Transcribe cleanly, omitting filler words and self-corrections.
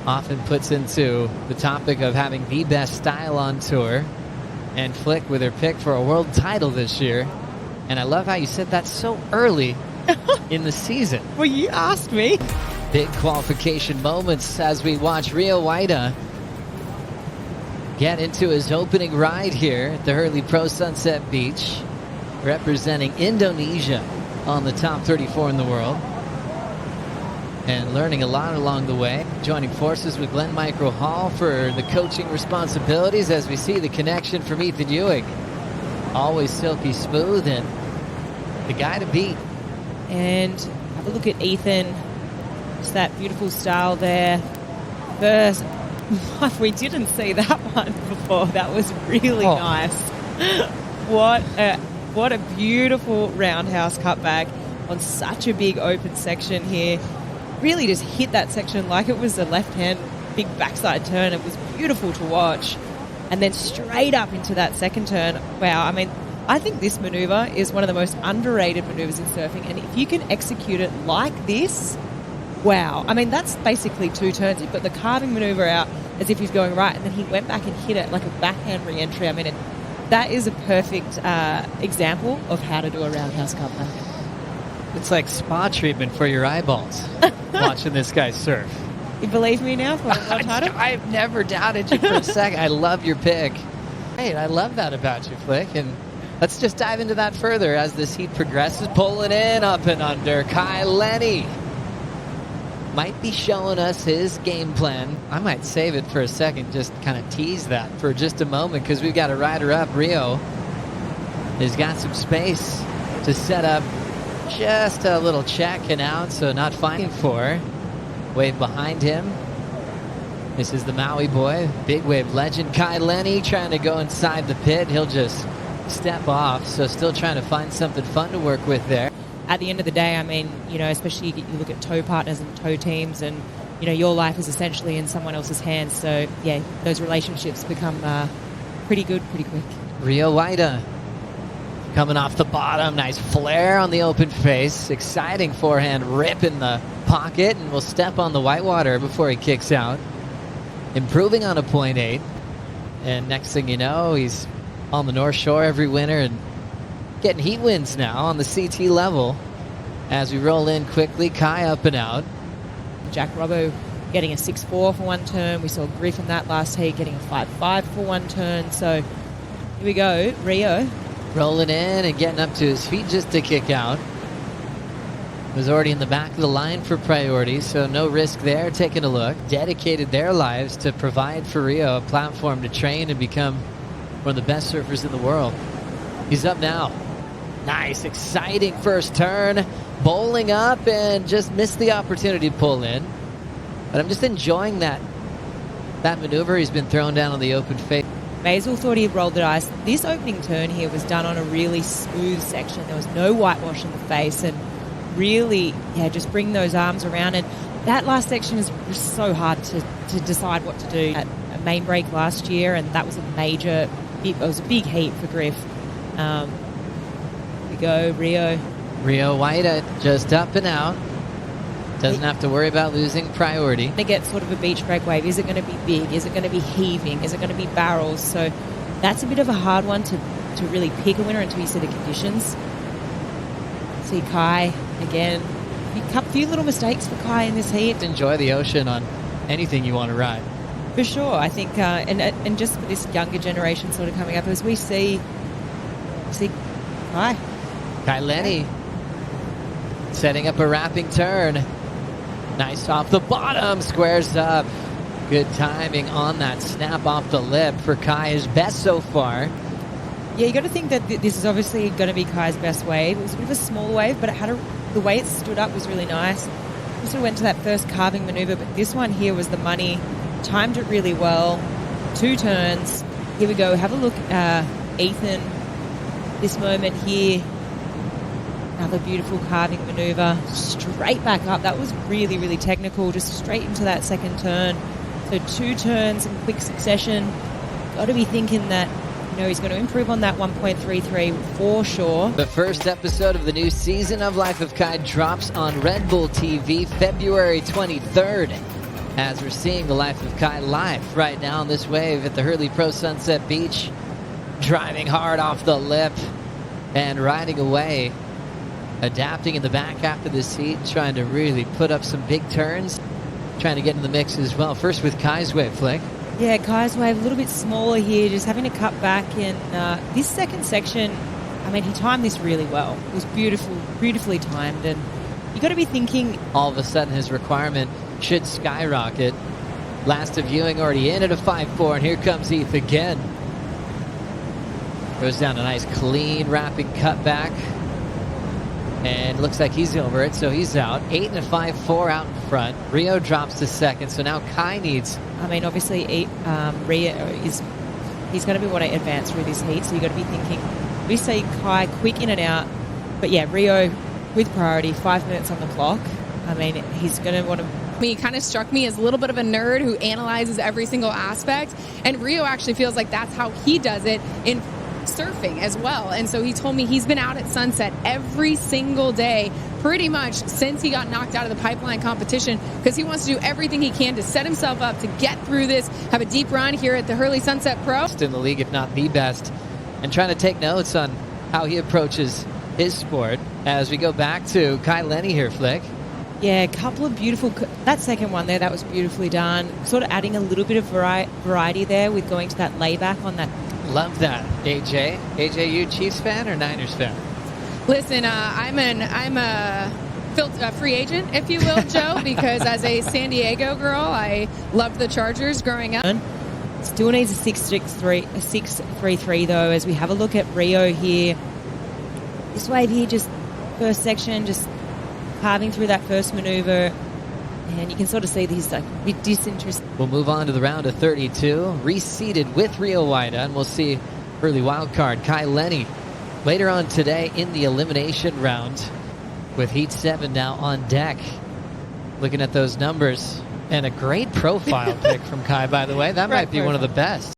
often puts into the topic of having the best style on tour. And Flick with her pick for a world title this year. And I love how you said that so early in the season. Well, you asked me. Big qualification moments as we watch Rio Waida get into his opening ride here at the Hurley Pro Sunset Beach, representing Indonesia on the top 34 in the world. And learning a lot along the way. Joining forces with Glenn Micro Hall for the coaching responsibilities as we see the connection from E.Ewing. Always silky smooth and the guy to beat. And have a look at Ethan. Just that beautiful style there. First, we didn't see that one before. That was really nice. What a beautiful roundhouse cutback on such a big open section here. Really just hit that section like it was a left-hand big backside turn. It was beautiful to watch. And then straight up into that second turn. Wow, I mean, I think this maneuver is one of the most underrated maneuvers in surfing. And if you can execute it like this, wow. I mean, that's basically 2 turns. You've got the carving maneuver out as if he's going right, and then he went back and hit it like a backhand re-entry. I mean, that is a perfect example of how to do a roundhouse cutback. It's like spa treatment for your eyeballs, watching this guy surf. You believe me now for a world title? I've never doubted you for a second. I love your pick. Hey, I love that about you, Flick. And let's just dive into that further as this heat progresses. Pulling in, up and under. Kai Lenny might be showing us his game plan. I might save it for a second, just kind of tease that for just a moment, because we've got a rider up. Rio has got some space to set up just a little check and out, so not fighting for. Wave behind him. This is the Maui boy, big wave legend Kai Lenny trying to go inside the pit. He'll just step off, so still trying to find something fun to work with there. At the end of the day, I mean, you know, especially you look at tow partners and tow teams, and, you know, your life is essentially in someone else's hands. So, yeah, those relationships become pretty good pretty quick. Rio Waida coming off the bottom. Nice flare on the open face. Exciting forehand rip in the pocket, and will step on the whitewater before he kicks out. Improving on a 0.8. And next thing you know, he's on the North Shore every winter and getting heat winds now on the CT level. As we roll in quickly, Kai up and out. Jack Robbo getting a 6-4 for one turn. We saw Griff in that last heat getting a 5-5 for one turn. So here we go, Rio. Rolling in and getting up to his feet just to kick out. Was already in the back of the line for priority, so no risk there. Taking a look. Dedicated their lives to provide for Rio a platform to train and become one of the best surfers in the world. He's up now. Nice, exciting first turn. Bowling up and just missed the opportunity to pull in. But I'm just enjoying that maneuver. He's been thrown down on the open face. Maisel thought he had rolled the ice. This opening turn here was done on a really smooth section. There was no whitewash in the face, and really, yeah, just bring those arms around. And that last section is so hard to decide what to do. At a main break last year, and that was a big heat for Griff. Here we go, Rio. Rio Waida just up and out. Doesn't have to worry about losing priority. They get sort of a beach break wave. Is it going to be big? Is it going to be heaving? Is it going to be barrels? So that's a bit of a hard one to really pick a winner until you see the conditions. See Kai again. A few little mistakes for Kai in this heat. Enjoy the ocean on anything you want to ride. For sure. I think, and just for this younger generation sort of coming up, as we see Kai. Kai Lenny setting up a wrapping turn. Nice off the bottom, squares up. Good timing on that snap off the lip for Kai, his best so far. Yeah, you got to think that this is obviously going to be Kai's best wave. It was a bit of a small wave, but the way it stood up was really nice. We sort of went to that first carving maneuver, but this one here was the money. Timed it really well. 2 turns. Here we go. Have a look, Ethan. This moment here. Another beautiful carving maneuver. Straight back up. That was really, really technical. Just straight into that second turn. So 2 turns in quick succession. Got to be thinking that, you know, he's going to improve on that 1.33 for sure. The first episode of the new season of Life of Kai drops on Red Bull TV February 23rd. as we're seeing the life of Kai live right now on this wave at the Hurley Pro Sunset Beach, driving hard off the lip and riding away, adapting in the back half of this heat, trying to really put up some big turns, trying to get in the mix as well. First with Kai's wave, Flick. Yeah, Kai's wave a little bit smaller here, just having to cut back in this second section. I mean, he timed this really well. It was beautifully timed, and you got to be thinking all of a sudden his requirement should skyrocket. Last of E.Ewing already in at a 5.4, and here comes Eth again. Goes down a nice clean wrapping cutback, and looks like he's over it, so he's out. 8 and a 5.4 out in front. Rio drops to second, so now Kai needs. I mean, obviously, Rio he's going to be want to advance through this heat, so you got to be thinking. We see Kai quick in and out, but yeah, Rio with priority, 5 minutes on the clock. I mean, he's going to want to. He kind of struck me as a little bit of a nerd who analyzes every single aspect, and Rio actually feels like that's how he does it in surfing as well. And so he told me he's been out at Sunset every single day pretty much since he got knocked out of the pipeline competition, because he wants to do everything he can to set himself up to get through this, have a deep run here at the Hurley Sunset Pro. In the league, if not the best, and trying to take notes on how he approaches his sport as we go back to Kai Lenny here, Flick. Yeah, a couple of beautiful. That second one there, that was beautifully done. Sort of adding a little bit of variety there with going to that layback on that. Love that, AJ. AJ, you Chiefs fan or Niners fan? Listen, I'm a free agent, if you will, Joe, because as a San Diego girl, I loved the Chargers growing up. Still needs a 6.33 though, as we have a look at Rio here. This wave here, just first section, just carving through that first maneuver, and you can sort of see that he's like a bit disinterested. We'll move on to the round of 32, reseeded with Rio Waida, and we'll see early wildcard Kai Lenny later on today in the elimination round, with Heat 7 now on deck. Looking at those numbers, and a great profile pick from Kai, by the way. That might be one of the best.